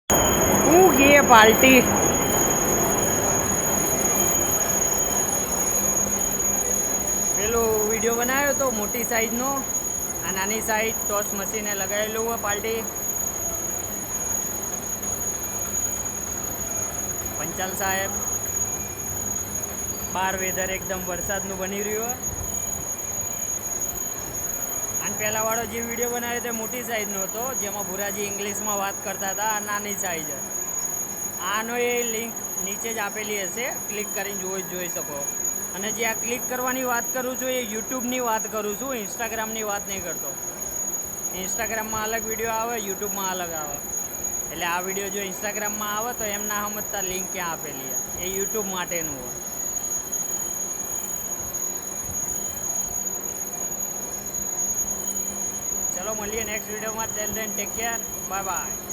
હું કે પાર્ટી પેલો વિડીયો બનાવ્યો તો મોટી સાઈઝનો, આ નાની સાઈઝ ટોચ મશીને લગાવેલું હોય પાર્ટી. પંચાલ સાહેબ બાર વેધર એકદમ વરસાદનું બની રહ્યું. અને પહેલા વાળો જે વિડીયો બનાવ્યો તે મોટી સાઈઝનો હતો, જેમાં ભુરાજી ઇંગ્લિશમાં વાત કરતા હતા. આ નાની સાઈઝ. આનો એ લિંક નીચે જ આપેલી હશે, ક્લિક કરીને જોઈ શકો. અને જે આ ક્લિક કરવાની વાત કરું છું એ યુટ્યુબની વાત કરું છું, ઇન્સ્ટાગ્રામની વાત નહીં કરતો. ઇન્સ્ટાગ્રામમાં અલગ વિડીયો આવે, યુટ્યુબમાં અલગ આવે. એટલે આ વિડીયો જો ઇન્સ્ટાગ્રામમાં આવે તો એમ ના સમજતા લિંક ક્યાં આપેલી છે, એ યુટ્યુબ માટેનું હોય. ચલો મળીએ નેક્સ્ટ વિડીયોમાં. ટેલ દેન ટેક કેર, બાય બાય.